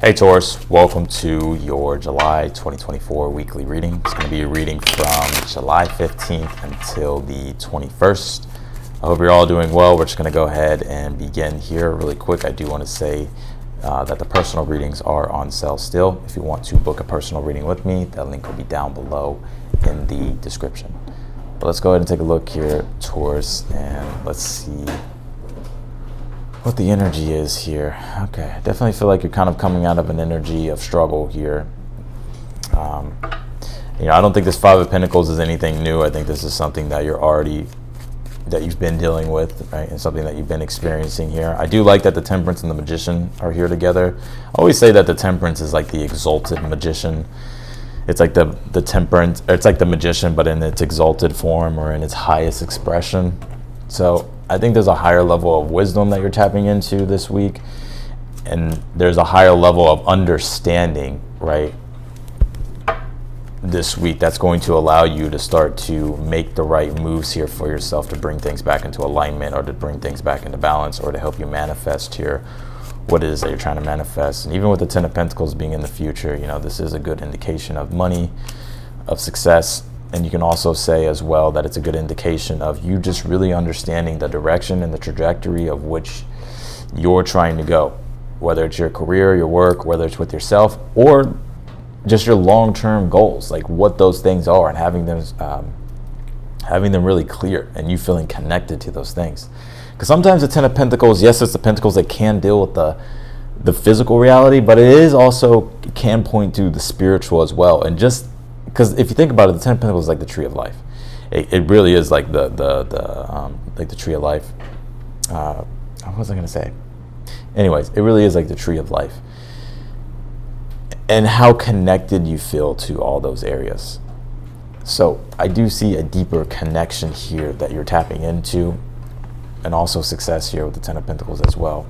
Hey Taurus, welcome to your July 2024 weekly reading. It's going to be a reading from July 15th until the 21st. I hope you're all doing well. We're just going to go ahead and begin here really quick. I do want to say that the personal readings are on sale still. If you want to book a personal reading with me, that link will be down below in the description. But let's go ahead and take a look here, Taurus, and let's see what the energy is here. Okay, I definitely feel like you're kind of coming out of an energy of struggle here. I don't think this Five of Pentacles is anything new. I think this is something that you've been dealing with, right? And something that you've been experiencing here. I do like that the Temperance and the Magician are here together. I always say that the Temperance is like the exalted magician. It's like the Temperance, or it's like the Magician, but in its exalted form or in its highest expression. So I think there's a higher level of wisdom that you're tapping into this week, and there's a higher level of understanding, right, this week that's going to allow you to start to make the right moves here for yourself to bring things back into alignment, or to bring things back into balance, or to help you manifest here what it is that you're trying to manifest. And even with the Ten of Pentacles being in the future, this is a good indication of money, of success. And you can also say as well that it's a good indication of you just really understanding the direction and the trajectory of which you're trying to go, whether it's your career, your work, whether it's with yourself, or just your long-term goals, like what those things are, and having them really clear and you feeling connected to those things. Because sometimes the Ten of Pentacles, yes, it's the Pentacles that can deal with the physical reality, but it can point to the spiritual as well. And just because if you think about it, the Ten of Pentacles is like the tree of life. It really is like the tree of life. What was I going to say? Anyways, it really is like the tree of life. And how connected you feel to all those areas. So I do see a deeper connection here that you're tapping into, and also success here with the Ten of Pentacles as well.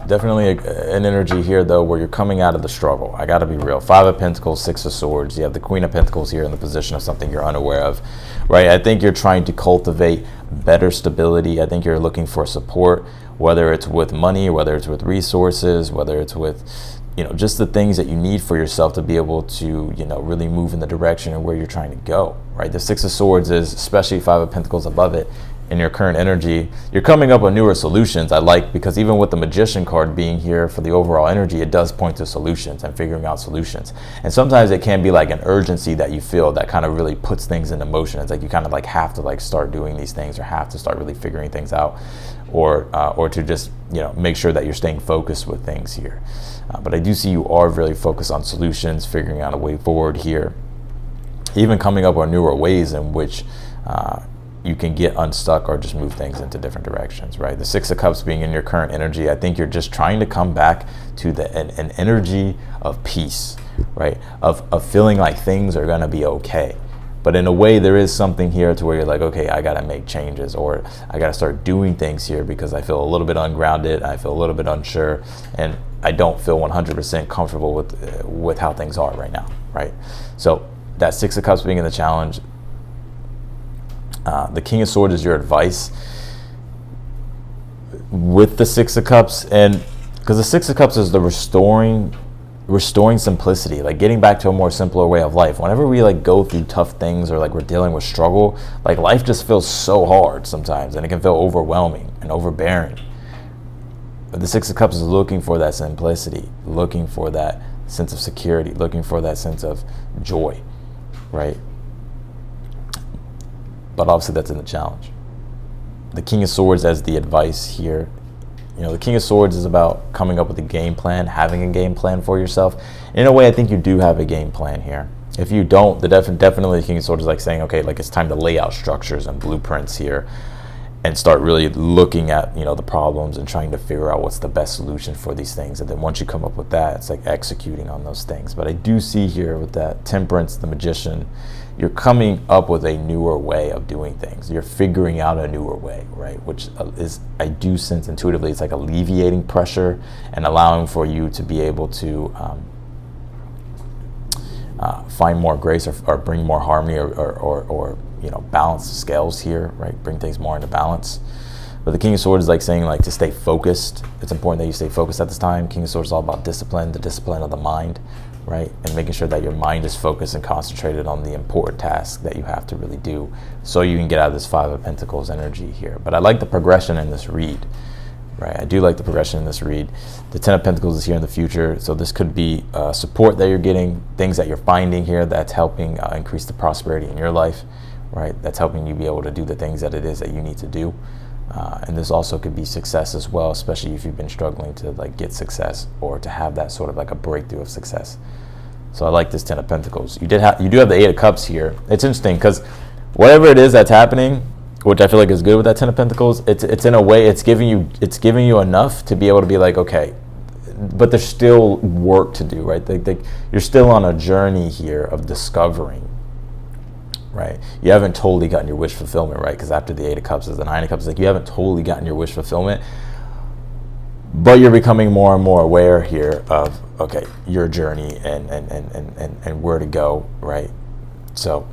Definitely an energy here, though, where you're coming out of the struggle. I got to be real. Five of Pentacles, Six of Swords. You have the Queen of Pentacles here in the position of something you're unaware of, right? I think you're trying to cultivate better stability. I think you're looking for support, whether it's with money, whether it's with resources, whether it's with, just the things that you need for yourself to be able to, really move in the direction of where you're trying to go, right? The Six of Swords is, especially Five of Pentacles above it, in your current energy, you're coming up with newer solutions. I like, because even with the Magician card being here for the overall energy, it does point to solutions and figuring out solutions. And sometimes it can be like an urgency that you feel that kind of really puts things into motion. It's like you kind of like have to like start doing these things, or have to start really figuring things out, or to just make sure that you're staying focused with things here. But I do see you are really focused on solutions, figuring out a way forward here, even coming up with newer ways in which you can get unstuck or just move things into different directions, right? The Six of Cups being in your current energy, I think you're just trying to come back to an energy of peace, right? Of feeling like things are going to be okay. But in a way, there is something here to where you're like, okay, I got to make changes, or I got to start doing things here because I feel a little bit ungrounded, I feel a little bit unsure, and I don't feel 100% comfortable with how things are right now, right? So that Six of Cups being in the challenge, the King of Swords is your advice with the Six of Cups, and because the Six of Cups is the restoring simplicity, like getting back to a more simpler way of life. Whenever we like go through tough things, or like we're dealing with struggle, like life just feels so hard sometimes, and it can feel overwhelming and overbearing. But the Six of Cups is looking for that simplicity, looking for that sense of security, looking for that sense of joy, right? But obviously that's in the challenge. The King of Swords as the advice here. The King of Swords is about coming up with a game plan, having a game plan for yourself. In a way, I think you do have a game plan here. If you don't, definitely the King of Swords is like saying, okay, like it's time to lay out structures and blueprints here, and start really looking at, the problems and trying to figure out what's the best solution for these things. And then once you come up with that, it's like executing on those things. But I do see here with that Temperance, the Magician, you're coming up with a newer way of doing things. You're figuring out a newer way, right? Which is, I do sense intuitively, it's like alleviating pressure and allowing for you to be able to find more grace, or bring more harmony, or balance the scales here, right? Bring things more into balance. But the King of Swords is like saying like to stay focused. It's important that you stay focused at this time. King of Swords is all about discipline, the discipline of the mind, right? And making sure that your mind is focused and concentrated on the important task that you have to really do so you can get out of this Five of Pentacles energy here. But I like the progression in this read, right? I do like the progression in this read. The Ten of Pentacles is here in the future, so this could be support that you're getting, things that you're finding here that's helping increase the prosperity in your life, right? That's helping you be able to do the things that it is that you need to do. And this also could be success as well, especially if you've been struggling to like get success or to have that sort of like a breakthrough of success. So I like this Ten of Pentacles. You do have the Eight of Cups here. It's interesting because whatever it is that's happening, which I feel like is good with that Ten of Pentacles, it's in a way it's giving you enough to be able to be like, okay, but there's still work to do, right? You're still on a journey here of discovering, right? You haven't totally gotten your wish fulfillment, right? Because after the Eight of Cups is the Nine of Cups. Like you haven't totally gotten your wish fulfillment, but you're becoming more and more aware here of, okay, your journey and where to go, right? So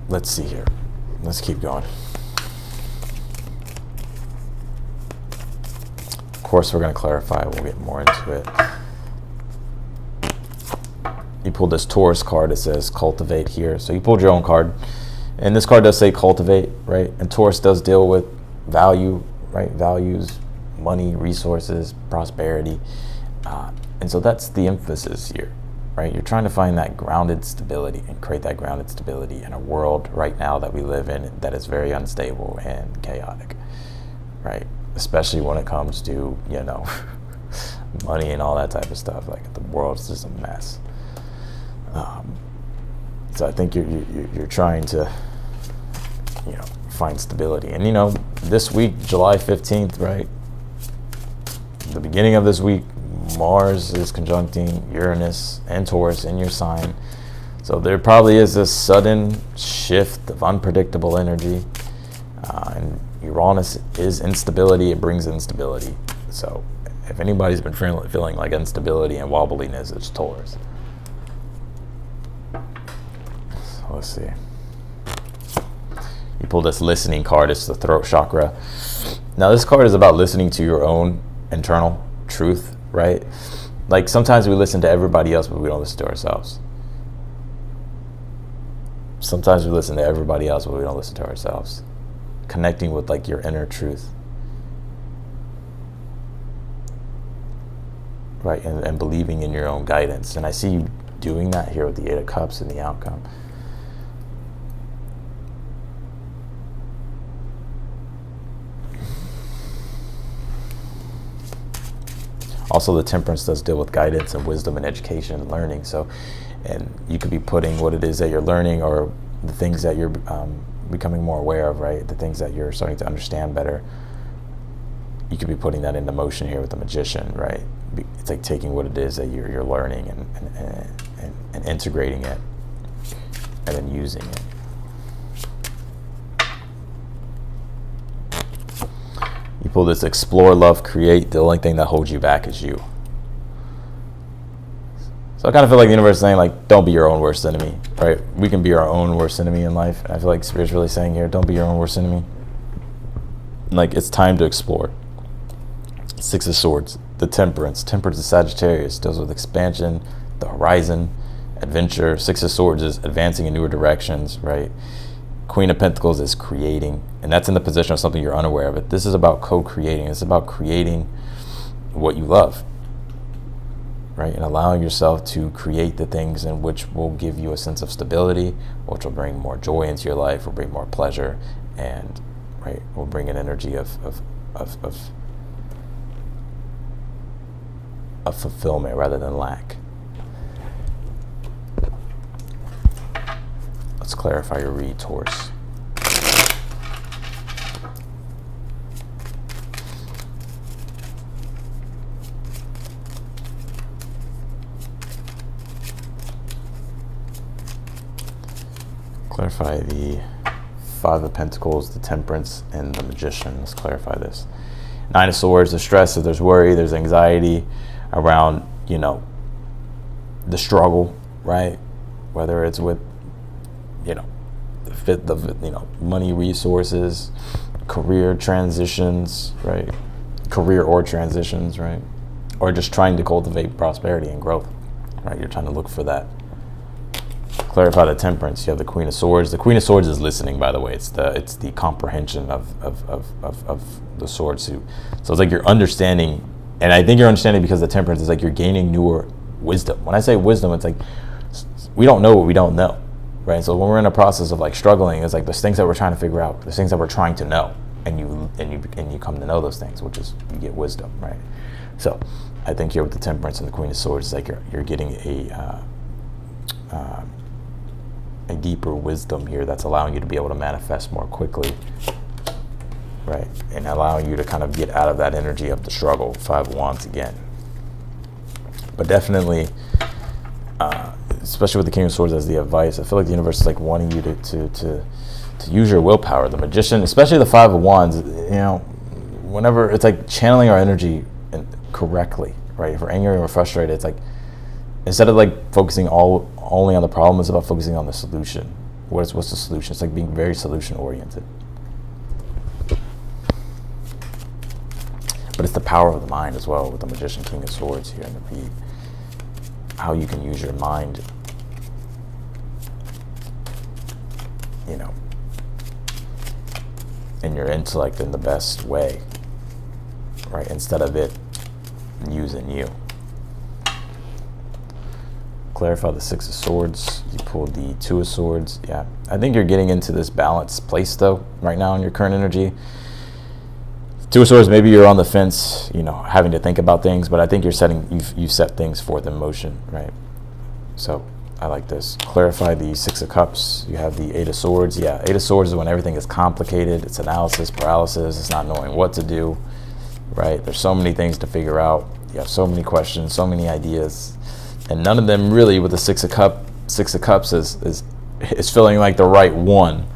let's see here. Let's keep going. Of course, we're going to clarify. We'll get more into it. You pulled this Taurus card. It says cultivate here. So you pulled your own card. And this card does say cultivate, right? And Taurus does deal with value, right? Values, money, resources, prosperity. And so that's the emphasis here, right? You're trying to find that grounded stability and create that grounded stability in a world right now that we live in that is very unstable and chaotic, right? Especially when it comes to, you know, money and all that type of stuff. Like the world's just a mess. So I think you're trying to, you know, find stability. And, you know, this week, July 15th, right? The beginning of this week, Mars is conjuncting Uranus and Taurus in your sign. So there probably is this sudden shift of unpredictable energy. And Uranus is instability. It brings instability. So if anybody's been feeling like instability and wobbliness, it's Taurus. So let's see. You pull this listening card. It's the throat chakra. Now this card is about listening to your own internal truth, right? Like sometimes we listen to everybody else, but we don't listen to ourselves. Sometimes we listen to everybody else, but we don't listen to ourselves. Connecting with like your inner truth, right? And believing in your own guidance. And I see you doing that here with the Eight of Cups and the outcome. Also, the Temperance does deal with guidance and wisdom and education and learning. So, and you could be putting what it is that you're learning or the things that you're becoming more aware of, right? The things that you're starting to understand better. You could be putting that into motion here with the Magician, right? It's like taking what it is that you're learning and integrating it and then using it. You pull this explore, love, create. The only thing that holds you back is you. So I kind of feel like the universe is saying, like, don't be your own worst enemy, right? We can be our own worst enemy in life. I feel like Spirit's really saying here, don't be your own worst enemy. Like, it's time to explore. Six of Swords, the Temperance. Temperance is Sagittarius, deals with expansion, the horizon, adventure. Six of Swords is advancing in newer directions, right? Queen of Pentacles is creating, and that's in the position of something you're unaware of. But this is about co-creating. It's about creating what you love, right? And allowing yourself to create the things in which will give you a sense of stability, which will bring more joy into your life, will bring more pleasure, and right, will bring an energy of fulfillment rather than lack. Let's clarify your read, Taurus. Clarify the Five of Pentacles, the Temperance, and the Magician. Let's clarify this. Nine of Swords, the stress, if there's worry, there's anxiety around, you know, the struggle, right? Whether it's with, you know, money, resources, career transitions, right? Career or transitions, right? Or just trying to cultivate prosperity and growth, right? You're trying to look for that. Clarify the temperance. You have the Queen of Swords. The Queen of Swords is listening, by the way. It's the comprehension of the sword suit. So it's like you're understanding, and I think you're understanding because the temperance is like you're gaining newer wisdom. When I say wisdom, it's like we don't know what we don't know, right? So when we're in a process of like struggling, it's like there's things that we're trying to figure out, there's things that we're trying to know, and you come to know those things, which is you get wisdom, right? So I think here with the temperance and the Queen of Swords, it's like you're getting a deeper wisdom here that's allowing you to be able to manifest more quickly, right? And allowing you to kind of get out of that energy of the struggle. 5 of Wands again. But definitely, especially with the King of Swords as the advice, I feel like the universe is like wanting you to use your willpower. The Magician, especially the 5 of Wands, whenever it's like channeling our energy correctly, right? If we're angry or frustrated, it's like instead of like focusing only on the problem, it's about focusing on the solution. What's the solution? It's like being very solution oriented. But it's the power of the mind as well with the Magician, King of Swords here in the read. How you can use your mind, and your intellect in the best way, right? Instead of it using you. Clarify the 6 of Swords. You pulled the 2 of Swords. Yeah, I think you're getting into this balanced place though right now in your current energy. 2 of Swords, maybe you're on the fence, having to think about things, but I think you've set things forth in motion, right? So I like this. Clarify the 6 of Cups. You have the 8 of Swords. Yeah, 8 of Swords is when everything is complicated. It's analysis, paralysis. It's not knowing what to do, right? There's so many things to figure out. You have so many questions, so many ideas, and none of them really with the 6 of Cups is feeling like the right one,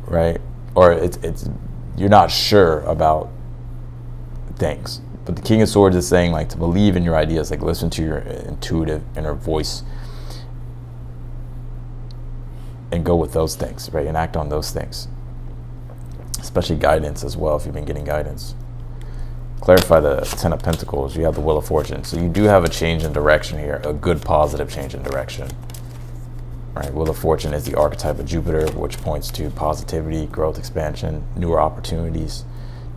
right? Or it's you're not sure about things. But the King of Swords is saying like to believe in your ideas, like listen to your intuitive inner voice and go with those things, right? And act on those things. Especially guidance as well, if you've been getting guidance. Clarify the 10 of Pentacles. You have the Wheel of Fortune. So you do have a change in direction here, a good positive change in direction. Right? Wheel of Fortune is the archetype of Jupiter, which points to positivity, growth, expansion, newer opportunities,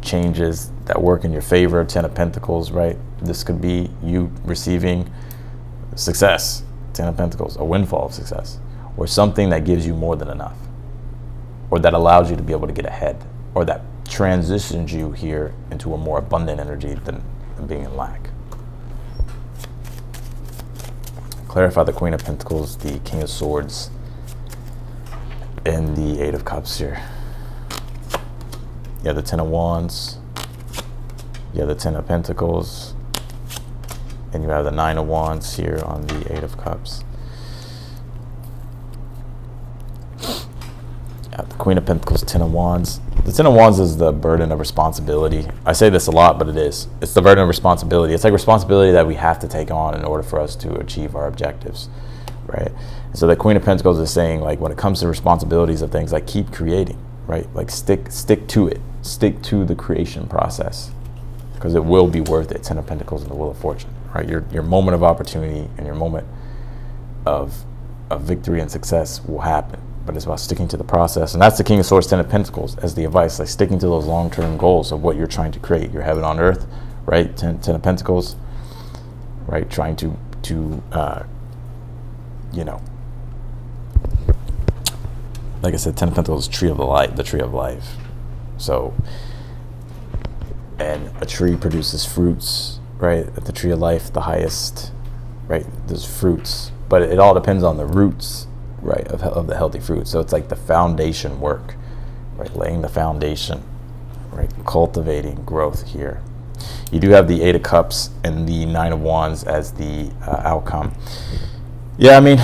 changes that work in your favor. 10 of Pentacles, right? This could be you receiving success. 10 of Pentacles, a windfall of success, or something that gives you more than enough, or that allows you to be able to get ahead, or that transitions you here into a more abundant energy than being in lack. Clarify the Queen of Pentacles, the King of Swords, and the 8 of Cups here. You have the 10 of Wands, you have the 10 of Pentacles, and you have the 9 of Wands here on the 8 of Cups. The Queen of Pentacles, 10 of Wands. The 10 of Wands is the burden of responsibility. I say this a lot, but it is. It's the burden of responsibility. It's like responsibility that we have to take on in order for us to achieve our objectives, right? And so the Queen of Pentacles is saying, like, when it comes to responsibilities of things, like, keep creating, right? Like, stick to it. Stick to the creation process, because it will be worth it. 10 of Pentacles and the Wheel of Fortune, right? Your moment of opportunity and your moment of victory and success will happen. But it's about sticking to the process. And that's the King of Swords, 10 of Pentacles as the advice, like sticking to those long-term goals of what you're trying to create, your heaven on earth, right? 10 of Pentacles, right? Trying to like I said, 10 of Pentacles, the tree of life. So, and a tree produces fruits, right? At the tree of life, the highest, right? There's fruits, but it all depends on the roots, right, of the healthy fruit. So it's like the foundation work, right, laying the foundation, right, cultivating growth here. You do have the 8 of Cups and the 9 of Wands as the outcome. Yeah, I mean,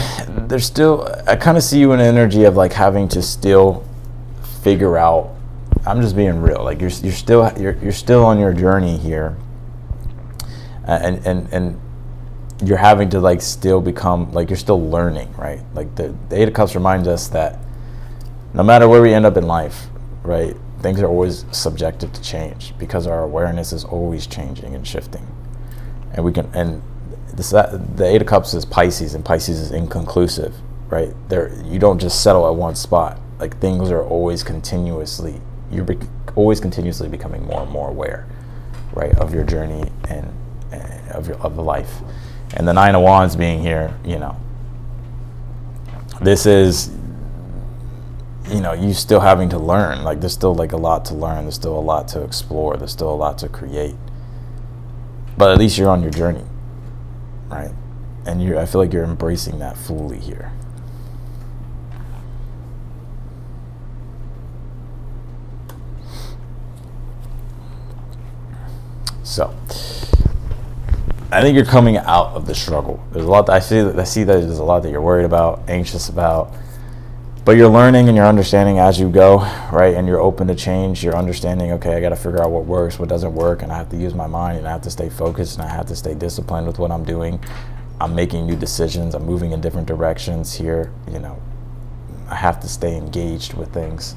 there's still, I kind of see you in an energy of like having to still figure out, I'm just being real, like you're still on your journey here, and you're having to like still become, like you're still learning, right? Like the 8 of Cups reminds us that no matter where we end up in life, right, things are always subjected to change because our awareness is always changing and shifting. And the Eight of Cups is Pisces, and Pisces is inconclusive, right? You don't just settle at one spot. Like, things are always continuously, always continuously becoming more and more aware, right, of your journey and of the life. And the Nine of Wands being here, this is, you still having to learn. Like, there's still like a lot to learn. There's still a lot to explore. There's still a lot to create. But at least you're on your journey, right? And I feel like you're embracing that fully here. So, I think you're coming out of the struggle. There's a lot. I see that there's a lot that you're worried about, anxious about, but you're learning and you're understanding as you go, right? And you're open to change. You're understanding, okay, I got to figure out what works, what doesn't work, and I have to use my mind, and I have to stay focused, and I have to stay disciplined with what I'm doing. I'm making new decisions. I'm moving in different directions here. I have to stay engaged with things.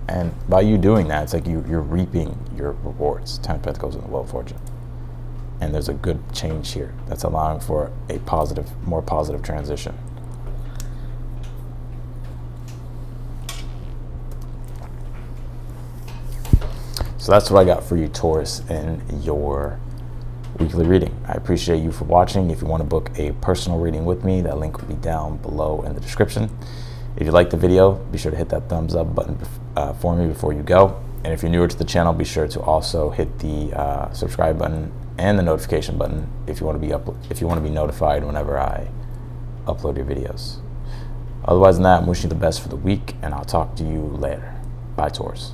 And by you doing that, it's like you're reaping your rewards. 10 of Pentacles in the Wheel of Fortune. And there's a good change here that's allowing for a more positive transition. So that's what I got for you, Taurus, in your weekly reading. I appreciate you for watching. If you want to book a personal reading with me, that link will be down below in the description. If you like the video, be sure to hit that thumbs up button for me before you go. And if you're newer to the channel, be sure to also hit the subscribe button and the notification button if you want to be notified whenever I upload your videos. Otherwise than that, I'm wishing you the best for the week, and I'll talk to you later. Bye, Taurus.